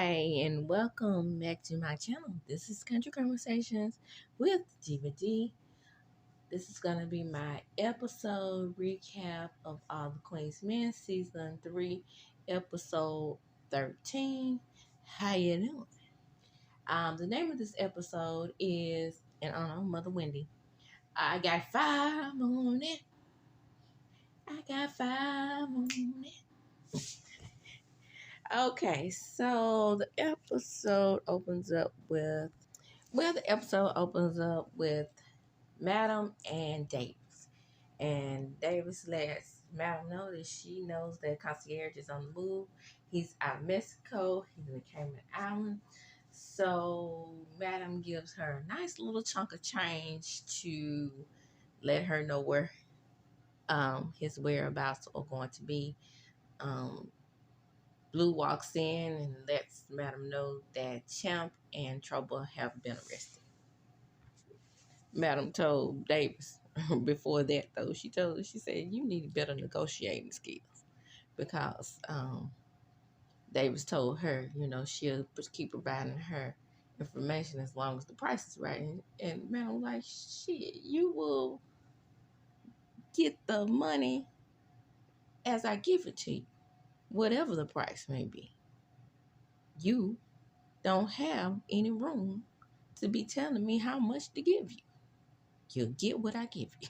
Hi, and welcome back to my channel. This is Country Conversations with DVD. This is going to be my episode recap of All the Queen's Men, Season 3, Episode 13. How you doing? The name of this episode is in honor of Mother Wendy. I got 5 on it. I got 5 on it. Okay, so the episode opens up with Madam and Davis. And Davis lets Madam know that she knows that Concierge is on the move. He's out of Mexico. He's in the Cayman Islands. So Madam gives her a nice little chunk of change to let her know where his whereabouts are going to be. Blue walks in and lets Madam know that Champ and Trouble have been arrested. Madam told Davis before that, though, she said, you need better negotiating skills, because Davis told her, she'll keep providing her information as long as the price is right. And Madam was like, shit, you will get the money as I give it to you, whatever the price may be. You don't have any room to be telling me how much to give you. You'll get what I give you.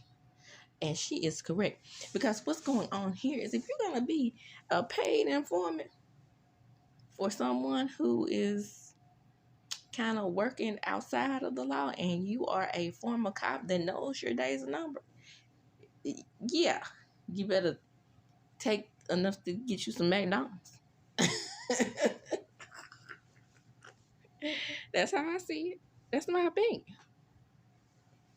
And she is correct. Because what's going on here is, if you're going to be a paid informant for someone who is kind of working outside of the law, and you are a former cop that knows your days are numbered, yeah, you better take enough to get you some McDonald's. That's how I see it. That's my opinion.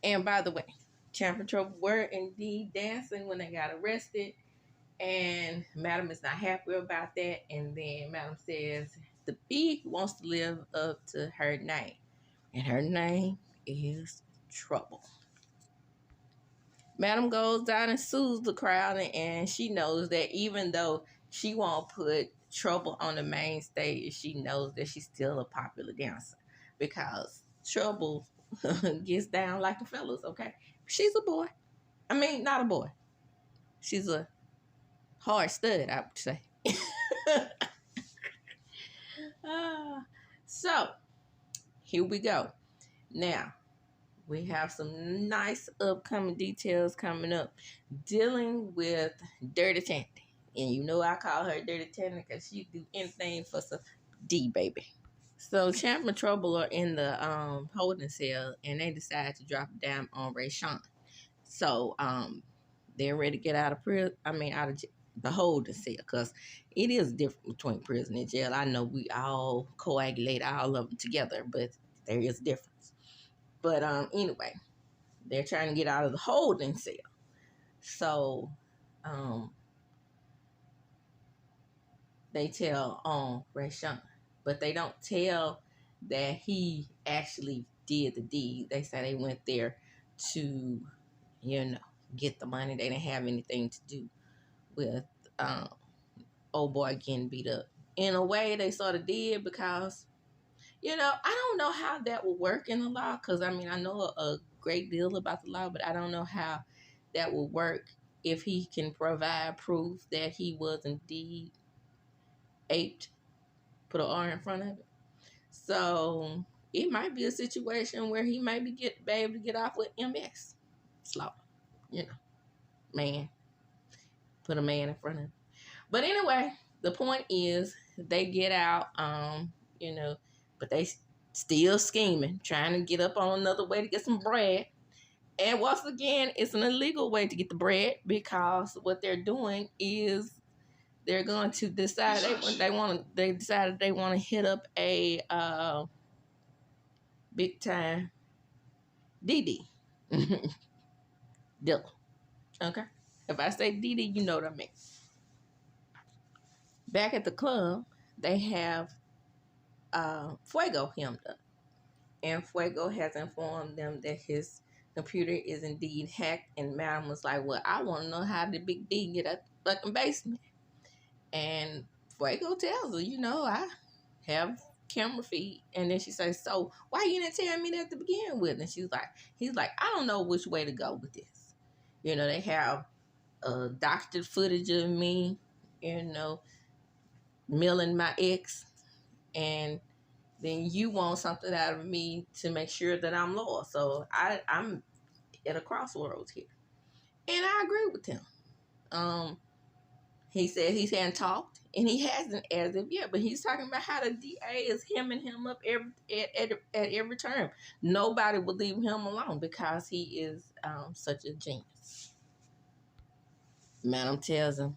And by the way, Champ and Trouble were indeed dancing when they got arrested, and Madam is not happy about that. And then Madam says the bee wants to live up to her name, and her name is Trouble. Madam goes down and soothes the crowd, and she knows that even though she won't put Trouble on the main stage, she knows that she's still a popular dancer, because Trouble gets down like the fellas, okay? She's a boy. I mean, not a boy. She's a hard stud, I would say. So, here we go. Now, we have some nice upcoming details coming up dealing with Dirty Tandy. And you know I call her Dirty Tandy because she do anything for some D, baby. So Champ and Trouble are in the holding cell, and they decide to drop a dime on Ray Sean. So they're ready to get out of prison. Out of the holding cell, because it is different between prison and jail. I know we all coagulate all of them together, but there is a difference. But anyway, they're trying to get out of the holding cell. So they tell Ray Sean, but they don't tell that he actually did the deed. They say they went there to, get the money. They didn't have anything to do with old boy getting beat up. In a way, they sort of did, because, I don't know how that will work in the law, because, I know a great deal about the law, but I don't know how that will work if he can provide proof that he was indeed aped, put an R in front of it. So it might be a situation where he might be able to get off with MS. Slaughter, man. Put a man in front of him. But anyway, the point is, they get out, but they still scheming, trying to get up on another way to get some bread. And once again, it's an illegal way to get the bread, because what they're doing is they're going to decide they decided they want to hit up a big time DD dealer. Okay, if I say DD, you know what I mean. Back at the club, they have Fuego hemmed up, and Fuego has informed them that his computer is indeed hacked. And Madam was like, well, I want to know how did Big D get at the fucking basement. And Fuego tells her, I have camera feed, and then she says, "So why you didn't tell me that to begin with?" And he's like, "I don't know which way to go with this." They have doctored footage of me, milling my ex, and then you want something out of me to make sure that I'm loyal. So I'm at a crossroads here, and I agree with him. He said he hadn't talked, and he hasn't as of yet, but he's talking about how the DA is hemming him up at every turn. Nobody will leave him alone because he is such a genius. Madam tells him,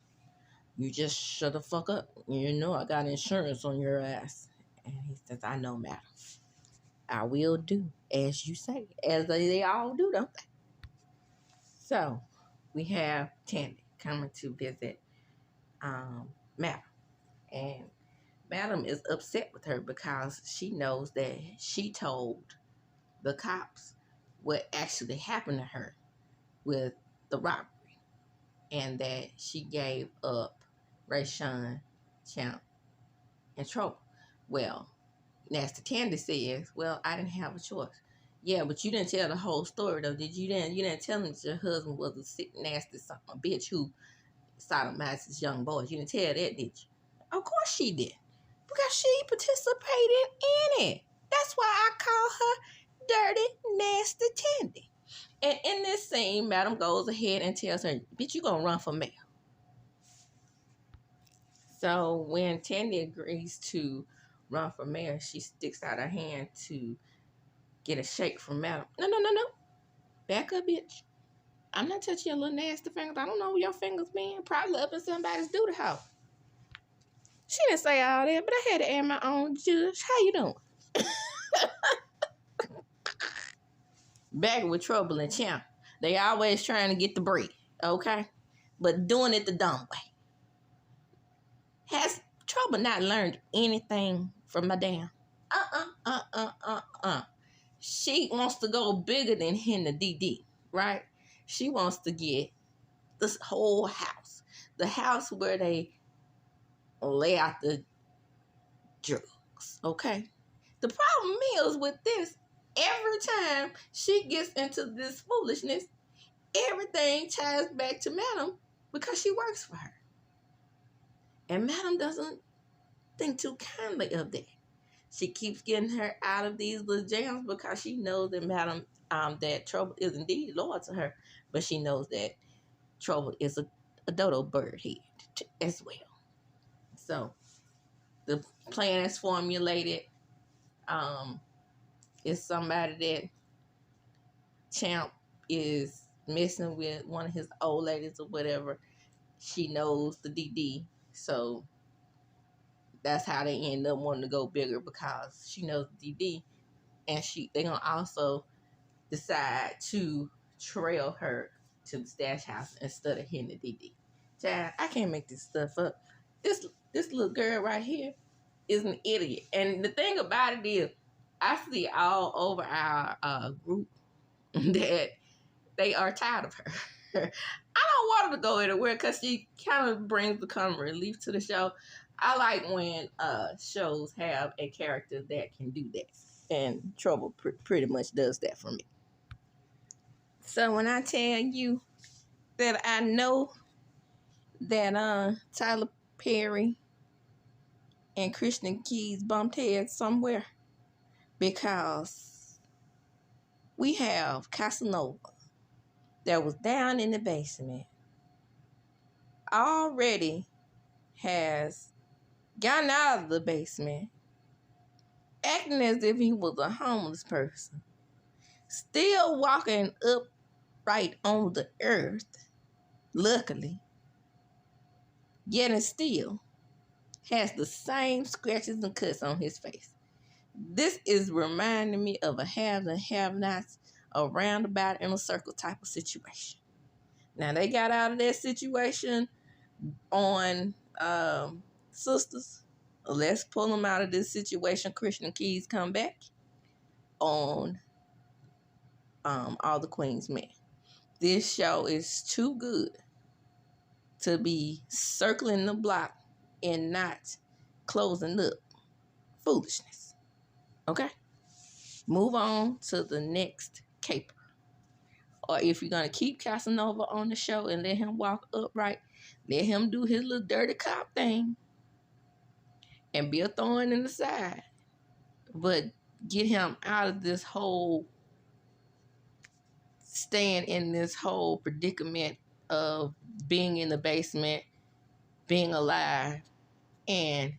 "You just shut the fuck up. I got insurance on your ass." And he says, "I know, madam. I will do as you say," as they all do, don't they? So we have Tandy coming to visit Madam. And Madam is upset with her because she knows that she told the cops what actually happened to her with the robbery, and that she gave up Rayshawn, Champ, and Trouble. Well, Nasty Tandy says, "Well, I didn't have a choice." "Yeah, but you didn't tell the whole story, though, did you? You didn't tell him that your husband was a sick, nasty son of a bitch who sodomized his young boys. You didn't tell that, did you?" "Of course she did, because she participated in it. That's why I call her Dirty Nasty Tandy." And in this scene, Madam goes ahead and tells her, "Bitch, you gonna run for mayor." So when Tandy agrees to run for mayor, she sticks out her hand to get a shake from Madam. "No, no, no, no. Back up, bitch. I'm not touching your little nasty fingers. I don't know where your fingers been. Probably up in somebody's duty house." She didn't say all that, but I had to add my own judge. "How you doing?" Back with Trouble and Champ. They always trying to get the bread, okay? But doing it the dumb way. Has Trouble not learned anything from Madame? She wants to go bigger than Henry DD, right? She wants to get this whole house. The house where they lay out the drugs, okay? The problem is with this, every time she gets into this foolishness, everything ties back to Madam because she works for her. And Madam doesn't think too kindly of that. She keeps getting her out of these little jams because she knows that Madam, that Trouble is indeed loyal to her, but she knows that Trouble is a dodo bird head as well. So the plan is formulated. Is somebody that Champ is messing with, one of his old ladies or whatever. She knows the DD, so that's how they end up wanting to go bigger, because she knows the DD, and they're gonna also decide to trail her to the stash house instead of hitting the DD. Child, I can't make this stuff up. This little girl right here is an idiot, and the thing about it is, I see all over our group that they are tired of her. I don't want her to go anywhere because she kind of brings the comic relief to the show. I like when shows have a character that can do that, and Trouble pretty much does that for me. So when I tell you that I know that Tyler Perry and Christian Keys bumped heads somewhere, because we have Casanova that was down in the basement, already has gotten out of the basement, acting as if he was a homeless person, still walking upright on the earth, luckily, yet and still has the same scratches and cuts on his face. This is reminding me of a haves and have-nots, a roundabout in a circle type of situation. Now, they got out of that situation on Sisters. Let's pull them out of this situation. Christian Keys come back on All the Queen's Men. This show is too good to be circling the block and not closing up Foolishness. Okay? Move on to the next caper. Or if you're going to keep Casanova on the show and let him walk upright, let him do his little dirty cop thing and be a thorn in the side. But get him out of this whole, staying in this whole predicament of being in the basement, being alive, and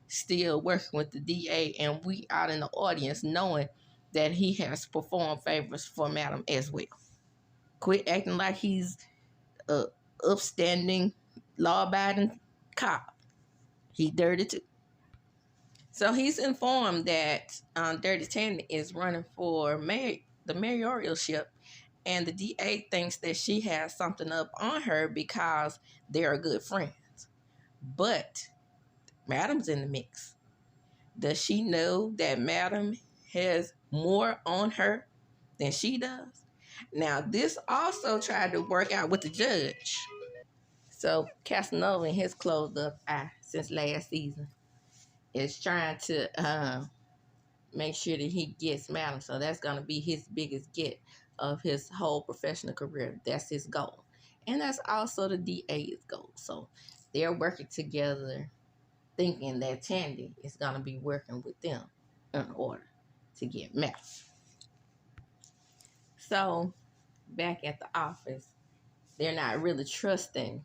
still working with the DA, and we out in the audience knowing that he has performed favors for Madam as well. Quit acting like he's a upstanding, law-abiding cop. He dirty too. So he's informed that Dirty Tandy is running for the mayoralship, and the DA thinks that she has something up on her because they're good friends. But Madam's in the mix. Does she know that Madam has more on her than she does? Now, this also tried to work out with the judge. So Casanova, in his closed up eye since last season, is trying to make sure that he gets Madam. So that's going to be his biggest get of his whole professional career. That's his goal. And that's also the DA's goal. So they're working together, thinking that Tandy is going to be working with them in order to get Madam. So back at the office, they're not really trusting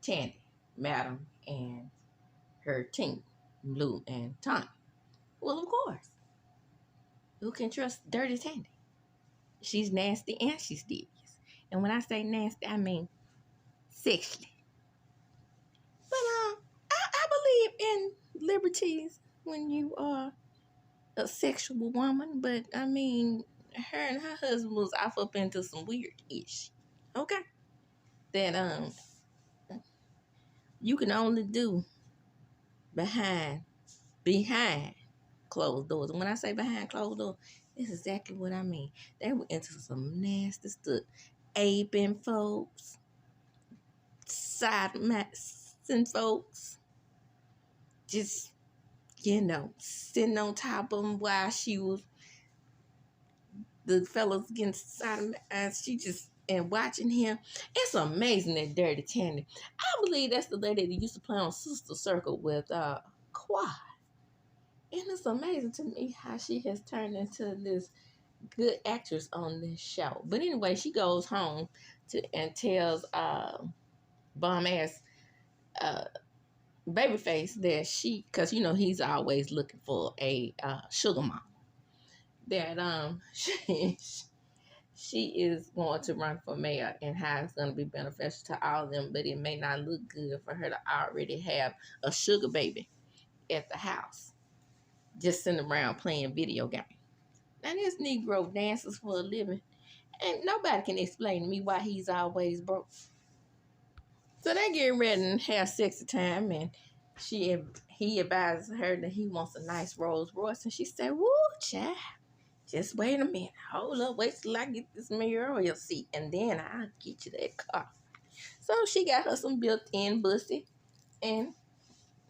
Tandy, Madam, and her team, Blue and Tommy. Well, of course. Who can trust Dirty Tandy? She's nasty and she's devious. And when I say nasty, I mean sexually. But I believe in liberties when you are a sexual woman. But I mean, her and her husband was off up into some weird-ish. Okay? That you can only do behind closed doors. And when I say behind closed doors, it's exactly what I mean. They were into some nasty stuff. Aping folks, side-maxing folks, just, sitting on top of them while the fellas getting side, and she just, and watching him. It's amazing that Dirty Tandy. I believe that's the lady that used to play on Sister Circle with Quad. And it's amazing to me how she has turned into this good actress on this show. But anyway, she goes home and tells bum ass Babyface that because he's always looking for a sugar mom, that she is going to run for mayor and how it's going to be beneficial to all of them, but it may not look good for her to already have a sugar baby at the house, just sitting around playing video games. Now, this Negro dances for a living, and nobody can explain to me why he's always broke. So they get ready and have sexy time, and he advises her that he wants a nice Rolls Royce, and she said, "Woo, child, just wait a minute. Hold up, wait till I get this mayoral seat, and then I'll get you that car." So she got her some built-in bussy, and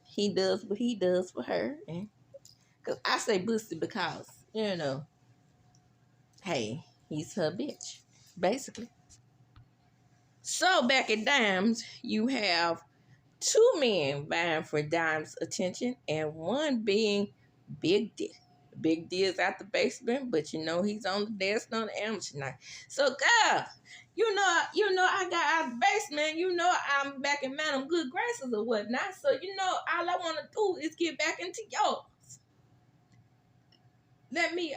he does what he does for her. And because I say bussy because, hey, he's her bitch, basically. So back at Dimes, you have two men vying for Dime's attention, and one being Big D. Big D is out the basement, but he's on the desk on the amateur night. So, girl, I got out the basement. I'm back in Madam Good Graces or whatnot. So, all I want to do is get back into yours. Let me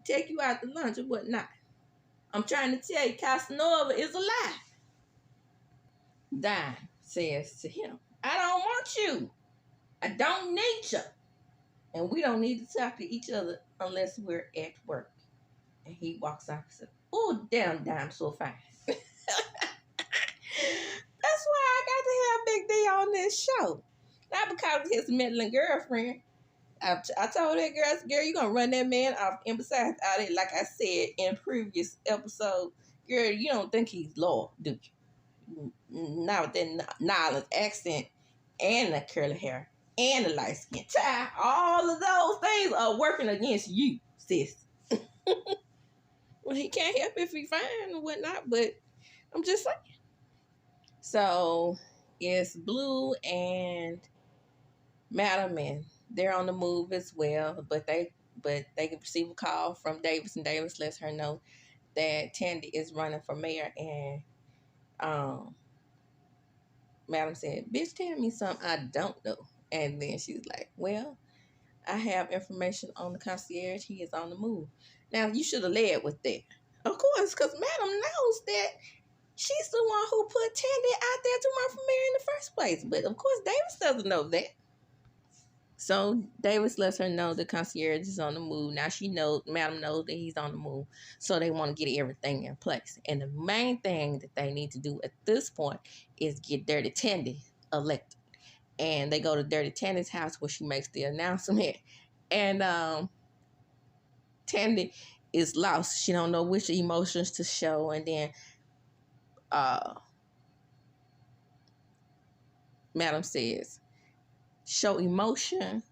take you out to lunch or whatnot. I'm trying to tell you, Casanova is alive. Dime says to him, "I don't want you. I don't need you. And we don't need to talk to each other unless we're at work." And he walks out and says, "Oh, damn, Dime so fine." That's why I got to have Big D on this show. Not because of his meddling girlfriend. I told that girl, you're going to run that man off. And besides, like I said in previous episode, girl, you don't think he's loyal, do you? Not with that Nylon's accent and the curly hair and the light skin. Child, all of those things are working against you, sis. Well, he can't help if he fine or whatnot, but I'm just saying. So it's Blue and Madam, and they're on the move as well, but they receive a call from Davis, and Davis lets her know that Tandy is running for mayor, and Madam said, "Bitch, tell me something I don't know." And then she's like, "Well, I have information on the concierge. He is on the move." Now, you should have led with that. Of course, because Madam knows that she's the one who put Tandy out there to run for mayor in the first place. But, of course, Davis doesn't know that. So Davis lets her know the concierge is on the move. Now Madam knows that he's on the move. So they want to get everything in place. And the main thing that they need to do at this point is get Dirty Tandy elected. And they go to Dirty Tandy's house where she makes the announcement. And Tandy is lost. She don't know which emotions to show. And then Madam says, show emotion,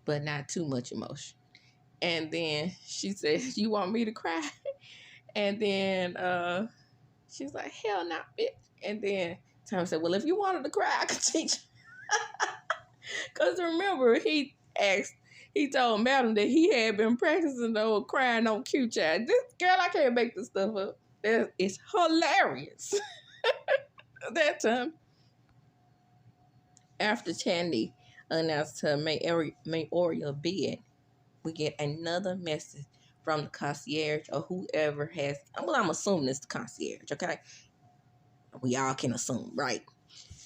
but not too much emotion. And then she says, "You want me to cry?" And then she's like, "Hell no, bitch." And then Tom said, "Well, if you wanted to cry, I could teach you." Because remember, he told Madam that he had been practicing the old crying on cue child. This girl, I can't make this stuff up. It's hilarious. That time, after Tandy announced her mayoral bid, we get another message from the concierge or whoever has, well, I'm assuming it's the concierge, okay? We all can assume, right?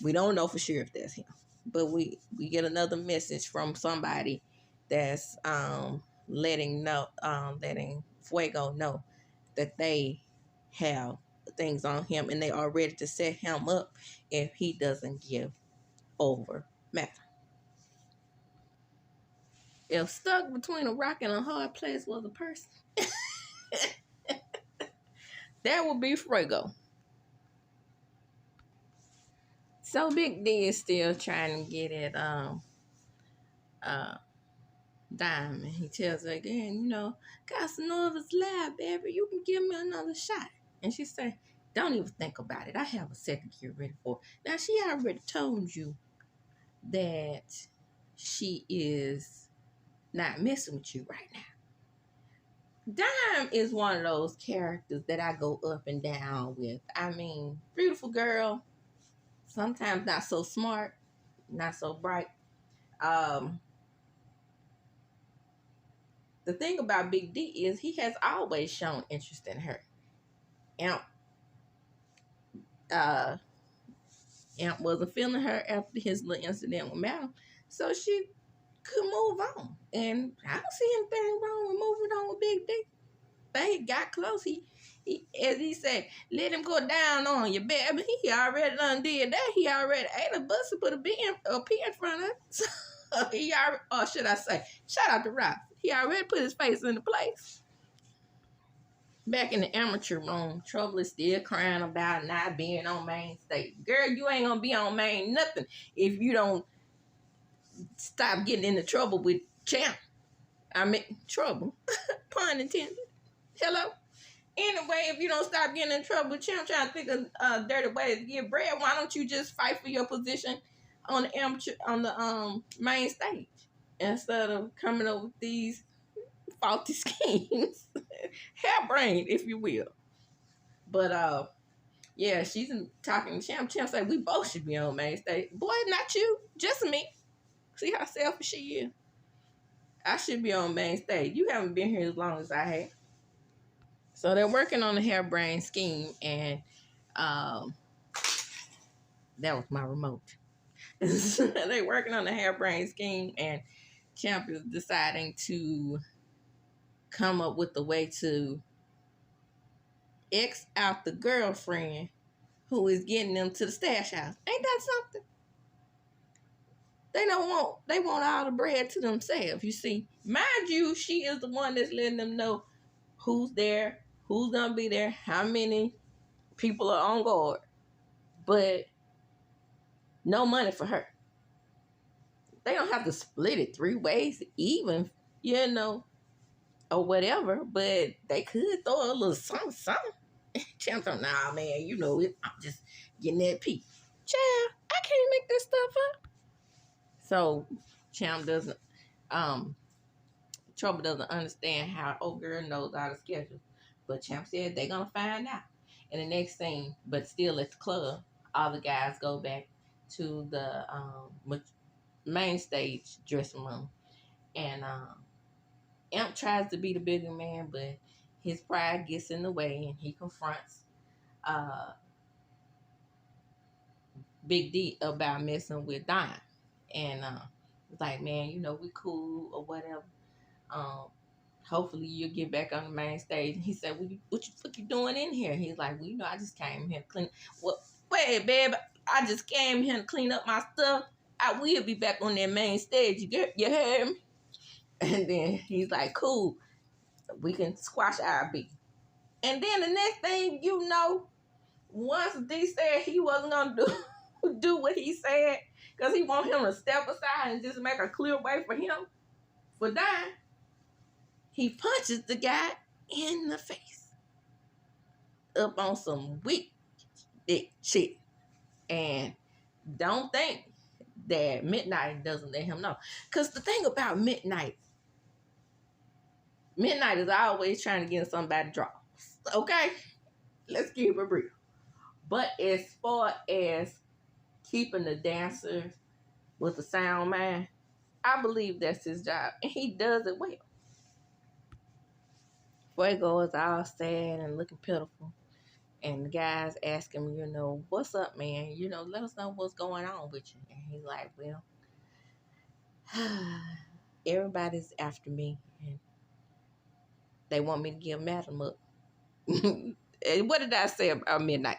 We don't know for sure if that's him. But we get another message from somebody that's letting Fuego know that they have things on him and they are ready to set him up if he doesn't give over Matt. If stuck between a rock and a hard place was a person, that would be Fuego. So Big D is still trying to get at Diamond. He tells her again, Casanova's lab, baby. You can give me another shot. And she said, "Don't even think about it. I have a set to get ready for." Now, she already told you that she is not messing with you right now. Dime is one of those characters that I go up and down with. I mean, beautiful girl, sometimes not so smart, not so bright. The thing about Big D is he has always shown interest in her. Amp wasn't feeling her after his little incident with Madam, so she could move on. And I don't see anything wrong with moving on with Big D. They got close. He as he said, let him go down on you, baby. He already done did that. He already ate a bus and put a pea in front of it. So he already, or should I say, shout out to Rob. He already put his face into place. Back in the amateur room, Trouble is still crying about not being on main stage. Girl, you ain't gonna be on main nothing if you don't stop getting into trouble with Champ. I mean, trouble. Pun intended. Hello? Anyway, if you don't stop getting in trouble with Champ trying to think of dirty ways to get bread, why don't you just fight for your position on the amateur, on the main stage instead of coming up with these faulty schemes? Hairbrained, if you will. But yeah, she's talking to Champ. Champ said we both should be on main stage. Boy, not you, just me. See how selfish she is. I should be on main stage. You haven't been here as long as I have. So they're working on the hairbrained scheme, and that was my remote. They're working on the hairbrained scheme, and Champ is deciding to come up with a way to X out the girlfriend who is getting them to the stash house. Ain't that something? They want all the bread to themselves, you see. Mind you, she is the one that's letting them know who's there, who's gonna be there, how many people are on guard. But no money for her. They don't have to split it 3 ways, even, you know, or whatever. But they could throw a little something, something. Champ told, nah, man, you know it. I'm just getting that peak. Child, I can't make this stuff up. So Champ doesn't, Trouble doesn't understand how old girl knows how to schedule. But Champ said they're gonna find out. And the next thing, but still at the club, all the guys go back to the main stage dressing room. And Imp tries to be the bigger man, but his pride gets in the way and he confronts Big D about messing with Dime. And it's like, man, you know, we cool or whatever. Um, Hopefully you'll get back on the main stage. And he said, what you fuck you doing in here? He's like, well, you know, I just came here to clean. Well, wait, babe, I just came here to clean up my stuff. I will be back on that main stage. You heard me? And then he's like, cool, we can squash our beef. And then the next thing you know, once D said he wasn't going to do what he said, because he want him to step aside and just make a clear way for him for dying, he punches the guy in the face up on some weak dick shit. And don't think that Midnight doesn't let him know. Because the thing about Midnight is always trying to get somebody draws. Okay? Let's keep it real. But as far as keeping the dancers with the sound mind, I believe that's his job. And he does it well. Fuego is all sad and looking pitiful. And the guys ask him, you know, what's up, man? You know, let us know what's going on with you. And he's like, well, everybody's after me. And they want me to give Madam up. And what did I say about Midnight?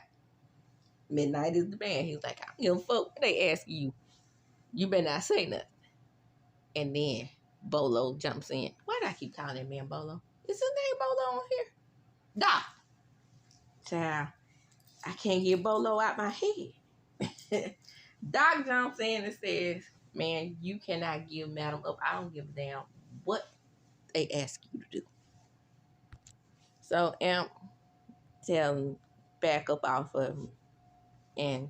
Midnight is the man. He's like, I don't give a fuck what they ask you. You better not say nothing. And then Bolo jumps in. Why do I keep calling that man Bolo? Is his name Bolo on here? Doc. Child, I can't get Bolo out my head. Doc jumps in and says, man, you cannot give Madam up. I don't give a damn what they ask you to do. So Amp tells him back up off of him and,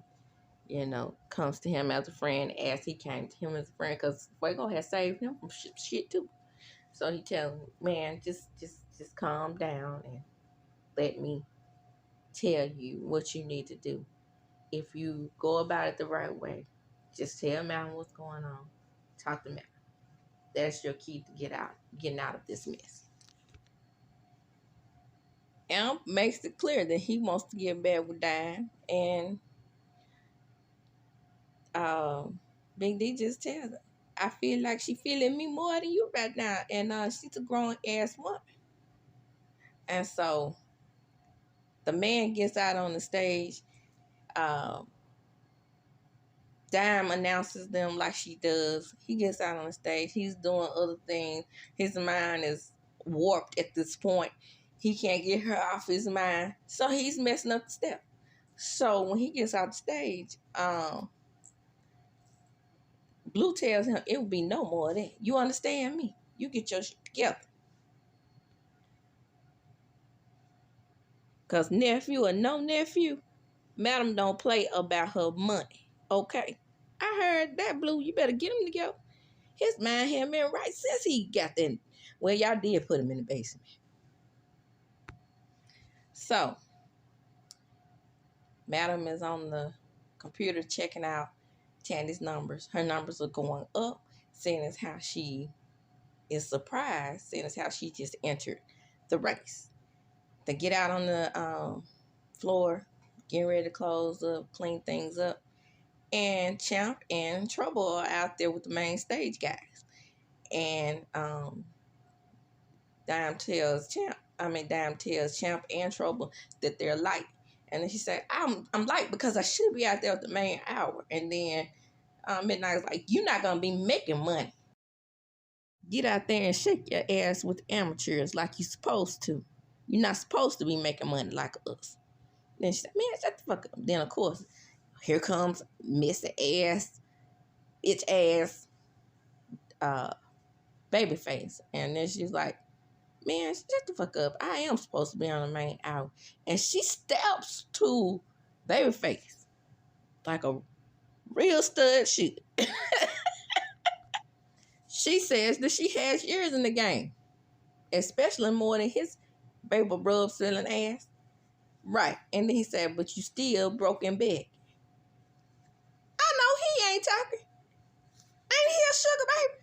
you know, comes to him as a friend as he came to him as a friend because Fuego has saved him from shit too. So he tells him, man, just calm down and let me tell you what you need to do. If you go about it the right way, just tell Madam what's going on. Talk to Madam. That's your key to getting out of this mess. Amp makes it clear that he wants to get back with Dime, and Big D just tells her, I feel like she feeling me more than you right now, and she's a grown ass woman. And so the man gets out on the stage. Dime announces them like she does. He gets out on the stage. He's doing other things. His mind is warped at this point. He can't get her off his mind. So he's messing up the step. So when he gets out the stage, Blue tells him it will be no more of that. You understand me? You get your shit together. Because nephew or no nephew, Madam don't play about her money. Okay? I heard that, Blue. You better get him together. His mind hadn't been right since he got there. Well, y'all did put him in the basement. So, Madam is on the computer checking out Tandy's numbers. Her numbers are going up, seeing as how she is surprised, seeing as how she just entered the race. They get out on the floor, getting ready to close up, clean things up. And Champ and Trouble are out there with the main stage guys. And Dime tells Champ and Trouble that they're light. And then she said, I'm light because I should be out there at the main hour. And then Midnight's like, you're not going to be making money. Get out there and shake your ass with amateurs like you're supposed to. You're not supposed to be making money like us. Then she said, man, shut the fuck up. Then, of course, here comes Mr. Ass, bitch ass, uh, Babyface. And then she's like, man, shut the fuck up. I am supposed to be on the main hour. And she steps to Babyface like a real stud shit. She says that she has years in the game, especially more than his baby rub selling ass. Right. And then he said, but you still broke in bed. I know he ain't talking. Ain't he a sugar baby?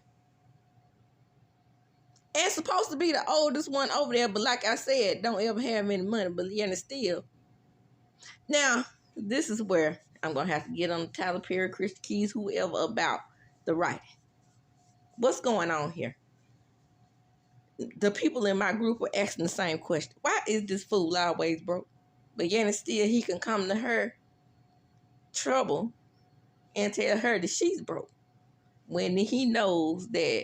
And supposed to be the oldest one over there, but like I said, don't ever have any money, but yet and still. Now, this is where I'm going to have to get on Tyler Perry, Christian Keys, whoever about the writing. What's going on here? The people in my group were asking the same question. Why is this fool always broke? But yet and still, he can come to her trouble and tell her that she's broke, when he knows that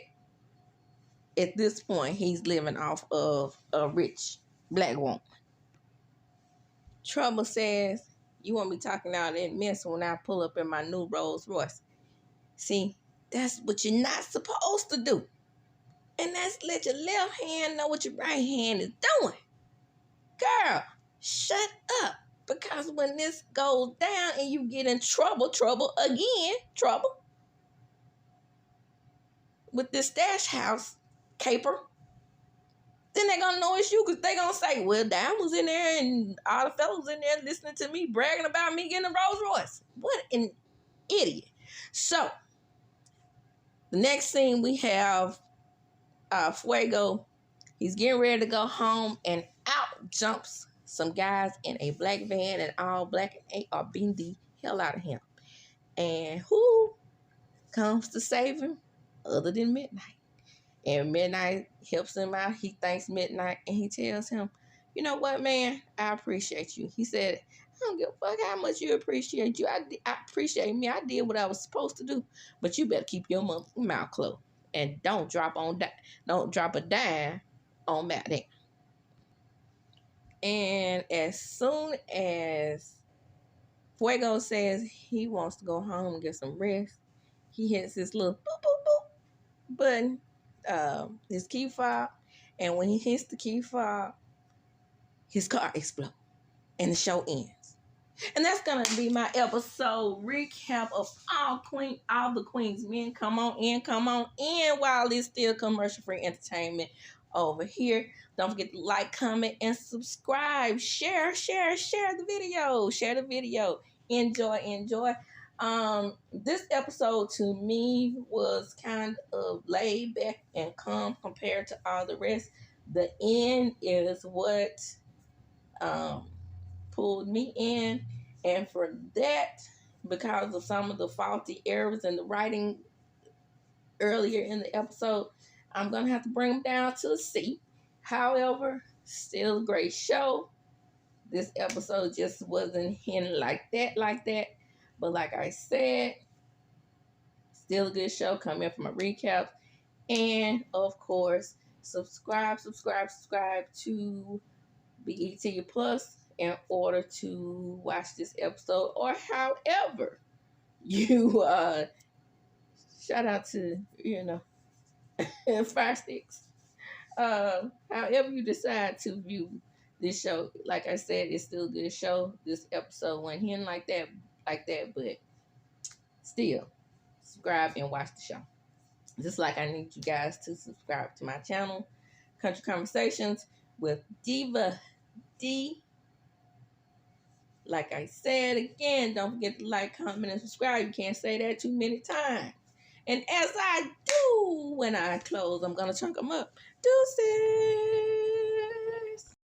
at this point he's living off of a rich black woman. Trouble says, you won't be talking all that mess when I pull up in my new Rolls Royce. See, that's what you're not supposed to do. And that's let your left hand know what your right hand is doing. Girl, shut up. Because when this goes down and you get in trouble with this stash house caper, then they're going to know it's you, because they're going to say, well, Diane was in there and all the fellas in there listening to me bragging about me getting a Rolls Royce. What an idiot. So, the next scene we have Fuego. He's getting ready to go home, and out jumps some guys in a black van and all black, and they are beating the hell out of him. And who comes to save him other than Midnight? And Midnight helps him out. He thanks Midnight, and he tells him, you know what, man? I appreciate you. He said, I don't give a fuck how much you appreciate you. I appreciate me. I did what I was supposed to do. But you better keep your mouth closed. And don't drop a dime on back there. And as soon as Fuego says he wants to go home and get some rest, he hits his little boop, boop, boop button, his key fob. And when he hits the key fob, his car explodes. And the show ends. And that's going to be my episode recap of all the Queen's Men. Come on in while it's still commercial-free entertainment over here. Don't forget to like, comment, and subscribe. Share the video. Share the video. Enjoy. This episode to me was kind of laid back and calm compared to all the rest. The end is what pulled me in, and for that, because of some of the faulty errors in the writing earlier in the episode, I'm gonna have to bring them down to a C. However, still a great show. This episode just wasn't hitting like that, but like I said, still a good show. Coming from a recap, and of course, subscribe to BET Plus in order to watch this episode, or however you shout out to Fire Sticks, however you decide to view this show. Like I said, it's still a good show. This episode went in like that, but still subscribe and watch the show. Just like I need you guys to subscribe to my channel, Country Conversations with Diva D. Like I said again, don't forget to like, comment, and subscribe. You can't say that too many times. And as I do when I close, I'm going to chunk them up. Deuces.